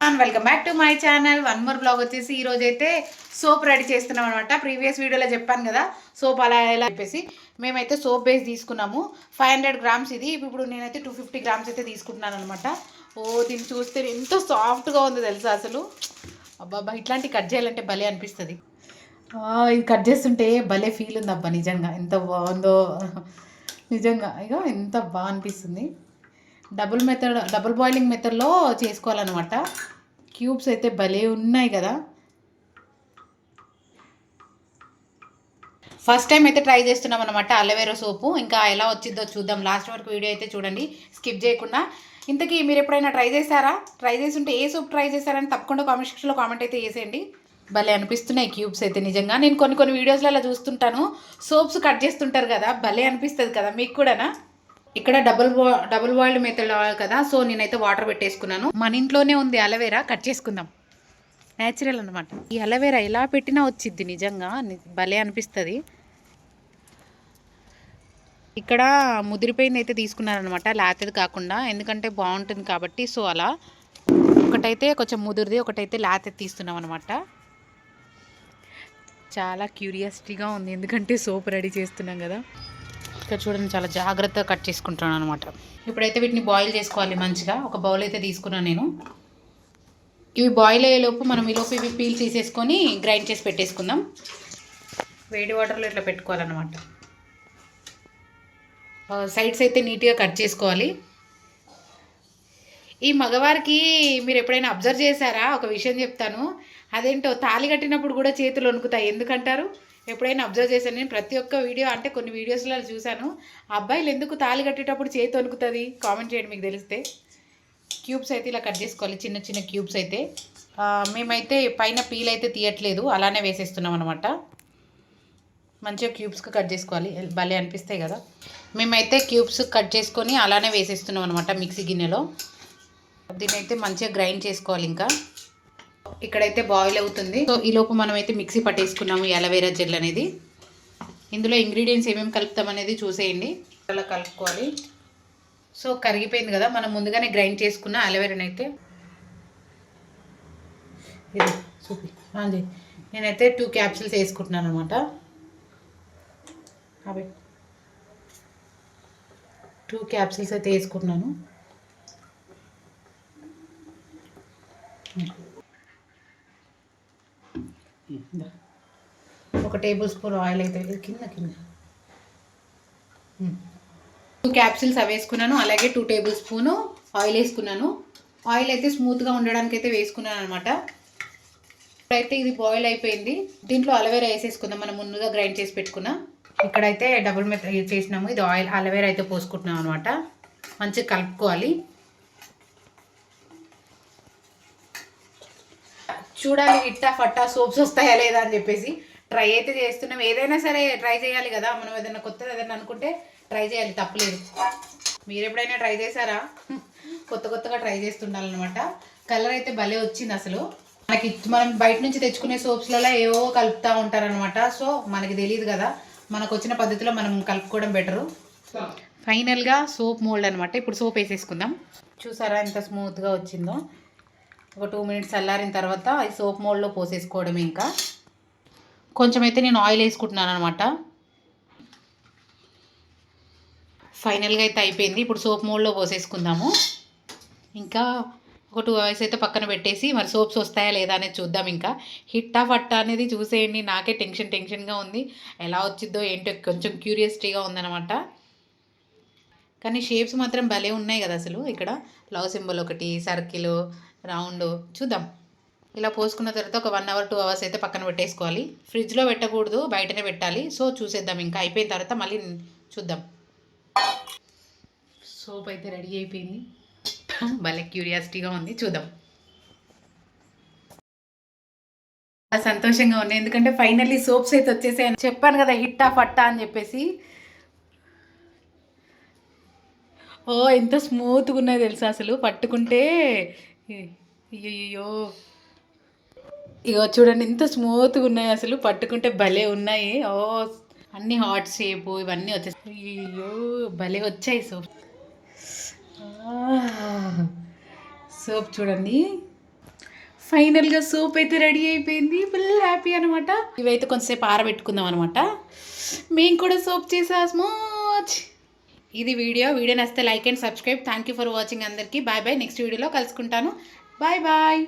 Everyone welcome back to my channel. One more blog వచ్చేసి ఈ రోజు అయితే సోప్ రెడీ చేస్తున్నాం అనమాట. ప్రీవియస్ వీడియోలో చెప్పాను కదా సోప్ అలా ఎలా చెప్పేసి మేమైతే సోప్ బేస్ తీసుకున్నాము. 500 గ్రామ్స్ ఇది. ఇప్పుడు నేనైతే 250 గ్రామ్స్ అయితే తీసుకుంటున్నాను అనమాట. దీన్ని చూస్తే ఎంత సాఫ్ట్గా ఉందో తెలుసా అసలు. అబ్బాబ్బా ఇట్లాంటి కట్ చేయాలంటే భలే అనిపిస్తుంది. ఇది కట్ చేస్తుంటే భలే ఫీల్ ఉంది అబ్బా. నిజంగా ఎంత బాగుందో నిజంగా. ఇక ఎంత బాగా అనిపిస్తుంది. డబుల్ బాయిలింగ్ మెథడ్లో చేసుకోవాలన్నమాట. క్యూబ్స్ అయితే భలే ఉన్నాయి కదా. ఫస్ట్ టైం అయితే ట్రై చేస్తున్నాం అనమాట అలోవెరా సోపు. ఇంకా ఎలా వచ్చిందో చూద్దాం. లాస్ట్ వరకు వీడియో అయితే చూడండి స్కిప్ చేయకుండా. ఇంతకీ మీరు ఎప్పుడైనా ట్రై చేశారా? ట్రై చేస్తుంటే ఏ సోప్ ట్రై చేశారని తప్పకుండా కామెంట్ సెక్షన్లో కామెంట్ అయితే చేసేయండి. భలే అనిపిస్తున్నాయి క్యూబ్స్ అయితే నిజంగా. నేను కొన్ని వీడియోస్లో అలా చూస్తుంటాను, సోప్స్ కట్ చేస్తుంటారు కదా, భలే అనిపిస్తుంది కదా మీకు కూడానా. ఇక్కడ డబుల్ బాయిల్డ్ మెథడ్ కదా, సో నేనైతే వాటర్ పెట్టేసుకున్నాను. మన ఇంట్లోనే ఉంది అలోవెరా, కట్ చేసుకుందాం. న్యాచురల్ అనమాట. ఈ అలోవెరా ఎలా పెట్టినా వచ్చిద్ది నిజంగా, భలే అనిపిస్తుంది. ఇక్కడ ముదిరిపోయింది అయితే తీసుకున్నారనమాట, లేతది కాకుండా, ఎందుకంటే బాగుంటుంది కాబట్టి. సో అలా ఒకటైతే కొంచెం ముదిరిది, ఒకటైతే లేతది తీస్తున్నాం అనమాట. చాలా క్యూరియాసిటీగా ఉంది ఎందుకంటే సోప్ రెడీ చేస్తున్నాం కదా. ఇక్కడ చూడండి చాలా జాగ్రత్తగా కట్ చేసుకుంటాను అనమాట. ఇప్పుడైతే వీటిని బాయిల్ చేసుకోవాలి మంచిగా. ఒక బౌల్ అయితే తీసుకున్నాను నేను. ఇవి బాయిల్ అయ్యేలోపు మనం ఈలోపు ఇవి పీల్ తీసేసుకొని గ్రైండ్ చేసి పెట్టేసుకుందాం. వేడి వాటర్లో ఇట్లా పెట్టుకోవాలన్నమాట. సైడ్స్ అయితే నీట్గా కట్ చేసుకోవాలి. ఈ మగవారికి మీరు ఎప్పుడైనా అబ్జర్వ్ చేశారా? ఒక విషయం చెప్తాను, అదేంటో తాళి కట్టినప్పుడు కూడా చేతులు వణుకుతాయి. ఎందుకంటారు? ఎప్పుడైనా అబ్జర్వ్ చేశాను నేను. ప్రతి ఒక్క వీడియో అంటే కొన్ని వీడియోస్లో చూశాను, అబ్బాయిలు ఎందుకు తాళి కట్టేటప్పుడు చేతి వణుకుతుంది? కామెంట్ చేయండి మీకు తెలిస్తే. క్యూబ్స్ అయితే ఇలా కట్ చేసుకోవాలి, చిన్న చిన్న క్యూబ్స్ అయితే. మేమైతే పైన పీల్ అయితే తీయట్లేదు, అలానే వేసేస్తున్నాం అనమాట. మంచిగా క్యూబ్స్గా కట్ చేసుకోవాలి, భలే అనిపిస్తాయి కదా. మేమైతే క్యూబ్స్ కట్ చేసుకొని అలానే వేసేస్తున్నాం అనమాట మిక్సీ గిన్నెలో. దీన్ని అయితే మంచిగా గ్రైండ్ చేసుకోవాలి. ఇంకా ఇక్కడైతే బాయిల్ అవుతుంది. సో ఈలోపు మనమైతే మిక్సీ పట్టేసుకున్నాము ఈ అలోవెరా జెల్ అనేది. ఇందులో ఇంగ్రీడియంట్స్ ఏమేమి కలుపుతాం అనేది చూసేయండి. అలా కలుపుకోవాలి. సో కరిగిపోయింది కదా, మనం ముందుగానే గ్రైండ్ చేసుకున్న అలోవెరాని అయితే ఇది చూపి అండి. నేనైతే 2 క్యాప్సిల్స్ వేసుకుంటున్నాను అనమాట. అవి 2 క్యాప్సిల్స్ అయితే వేసుకుంటున్నాను. ఒక టేబుల్ స్పూన్ ఆయిల్ అయితే కింద 2 క్యాప్సిల్స్ అవి వేసుకున్నాను. అలాగే 2 టేబుల్ స్పూను ఆయిల్ వేసుకున్నాను. ఆయిల్ అయితే స్మూత్గా ఉండడానికి అయితే వేసుకున్నాను అనమాట. ఇప్పుడైతే ఇది బాయిల్ అయిపోయింది. దీంట్లో అలోవెరా వేసేసుకుందాం, మనం ముందుగా గ్రైండ్ చేసి పెట్టుకున్నాం. ఇక్కడైతే డబుల్ మెథడ్ చేసినాము. ఇది ఆయిల్ అలోవెరా అయితే పోసుకుంటున్నాం అనమాట. మంచిగా కలుపుకోవాలి. చూడాలి ఇట్టా ఫట్టా సోప్స్ వస్తాయా లేదా అని చెప్పేసి ట్రై అయితే చేస్తున్నాం. ఏదైనా సరే ట్రై చేయాలి కదా, మనం ఏదైనా కొత్తది ఏదైనా అనుకుంటే ట్రై చేయాలి, తప్పలేదు. మీరు ఎప్పుడైనా ట్రై చేశారా? కొత్తగా ట్రై చేస్తుండాలన్నమాట. కలర్ అయితే భలే వచ్చింది అసలు. మనం బయట నుంచి తెచ్చుకునే సోప్స్లలో ఏవో కలుపుతూ ఉంటారనమాట. సో మనకి తెలియదు కదా, మనకు వచ్చిన పద్ధతిలో మనం కలుపుకోవడం బెటరు. ఫైనల్గా సోప్ మోల్డ్ అనమాట. ఇప్పుడు సోప్ వేసేసుకుందాం. చూసారా ఎంత స్మూత్గా వచ్చిందో. ఒక 2 మినిట్స్ చల్లారిన తర్వాత ఈ సోప్ మోల్డ్లో పోసేసుకోవడమే. ఇంకా కొంచెం అయితే నేను ఆయిల్ వేసుకుంటున్నాను అనమాట. ఫైనల్గా అయితే అయిపోయింది. ఇప్పుడు సోప్ మోల్డ్లో పోసేసుకుందాము. ఇంకా ఒక 2 అవర్స్ అయితే పక్కన పెట్టేసి మరి సోప్స్ వస్తాయా లేదా అనేది చూద్దాం. ఇంకా హిట్టా ఫట్టా అనేది చూసేయండి. నాకే టెన్షన్గా ఉంది, ఎలా వచ్చిద్దో ఏంటో కొంచెం క్యూరియాసిటీగా ఉందన్నమాట. కానీ షేప్స్ మాత్రం భలే ఉన్నాయి కదా అసలు. ఇక్కడ లవ్ సింబల్ ఒకటి, సర్కిల్, రౌండ్. చూద్దాం. ఇలా పోసుకున్న తర్వాత ఒక 1 అవర్ 2 అవర్స్ అయితే పక్కన పెట్టేసుకోవాలి. ఫ్రిడ్జ్లో పెట్టకూడదు, బయటనే పెట్టాలి. సో చూసేద్దాం. ఇంకా అయిపోయిన తర్వాత మళ్ళీ చూద్దాం. సోప్ అయితే రెడీ అయిపోయింది. భలే క్యూరియాసిటీగా ఉంది, చూద్దాం. సంతోషంగా ఉంది ఎందుకంటే ఫైనల్లీ సోప్స్ అయితే వచ్చేసాయని చెప్పాను కదా, హిట్టా ఫట్టా అని చెప్పేసి. ఎంత స్మూత్గా ఉన్నాయి తెలుసా అసలు. పట్టుకుంటే అయ్యో ఇగో చూడండి ఎంత స్మూత్గా ఉన్నాయి అసలు. పట్టుకుంటే భలే ఉన్నాయి. అన్ని హార్ట్ షేపు ఇవన్నీ వచ్చేసాయి. అయ్యో భలే వచ్చాయి సోప్. సోప్ చూడండి ఫైనల్గా సోప్ అయితే రెడీ అయిపోయింది. ఫుల్ హ్యాపీ అనమాట. ఇవైతే కొంతసేపు ఆరబెట్టుకుందాం అనమాట. మేము కూడా సోప్ చేసాము. ఇది వీడియో నచ్చితే like and subscribe. Thank you for watching అందరికీ. Bye bye. నెక్స్ట్ వీడియోలో కలుసుకుంటాను. Bye bye.